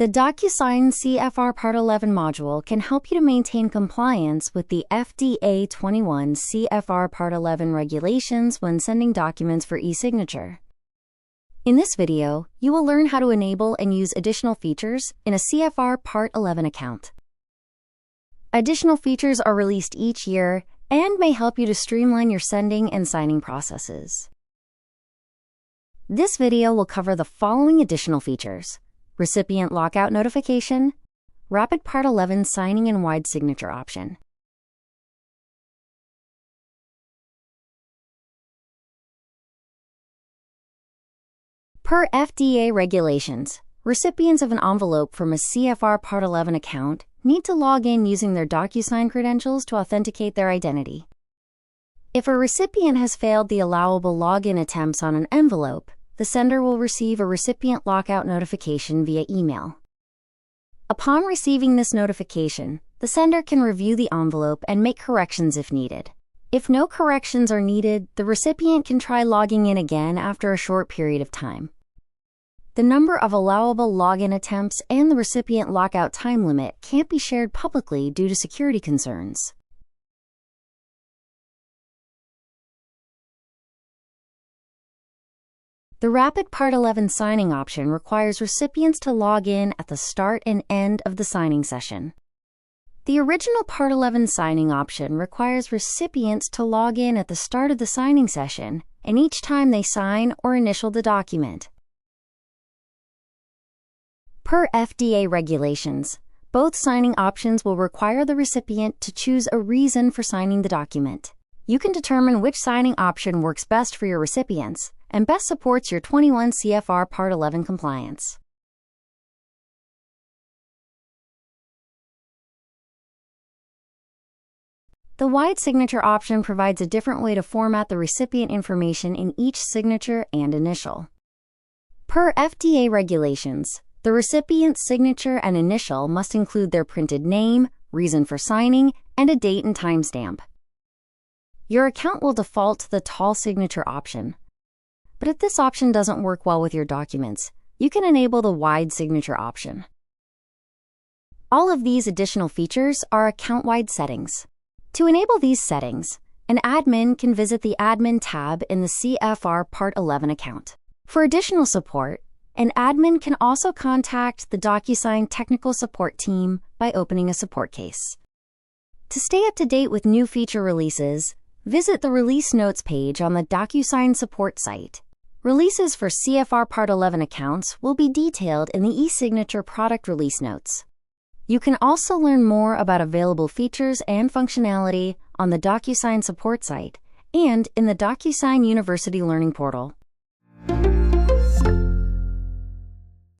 The DocuSign CFR Part 11 module can help you to maintain compliance with the FDA 21 CFR Part 11 regulations when sending documents for e-signature. In this video, you will learn how to enable and use additional features in a CFR Part 11 account. Additional features are released each year and may help you to streamline your sending and signing processes. This video will cover the following additional features: recipient lockout notification, Rapid Part 11 signing and wide signature option. Per FDA regulations, recipients of an envelope from a CFR Part 11 account need to log in using their DocuSign credentials to authenticate their identity. If a recipient has failed the allowable login attempts on an envelope, the sender will receive a recipient lockout notification via email. Upon receiving this notification, the sender can review the envelope and make corrections if needed. If no corrections are needed, the recipient can try logging in again after a short period of time. The number of allowable login attempts and the recipient lockout time limit can't be shared publicly due to security concerns. The Rapid Part 11 signing option requires recipients to log in at the start and end of the signing session. The original Part 11 signing option requires recipients to log in at the start of the signing session and each time they sign or initial the document. Per FDA regulations, both signing options will require the recipient to choose a reason for signing the document. You can determine which signing option works best for your recipients and best supports your 21 CFR Part 11 compliance. The wide signature option provides a different way to format the recipient information in each signature and initial. Per FDA regulations, the recipient's signature and initial must include their printed name, reason for signing, and a date and timestamp. Your account will default to the tall signature option. But if this option doesn't work well with your documents, you can enable the wide signature option. All of these additional features are account-wide settings. To enable these settings, an admin can visit the Admin tab in the CFR Part 11 account. For additional support, an admin can also contact the DocuSign technical support team by opening a support case. To stay up to date with new feature releases, visit the Release Notes page on the DocuSign support site. Releases for CFR Part 11 accounts will be detailed in the eSignature product release notes. You can also learn more about available features and functionality on the DocuSign support site and in the DocuSign University Learning Portal.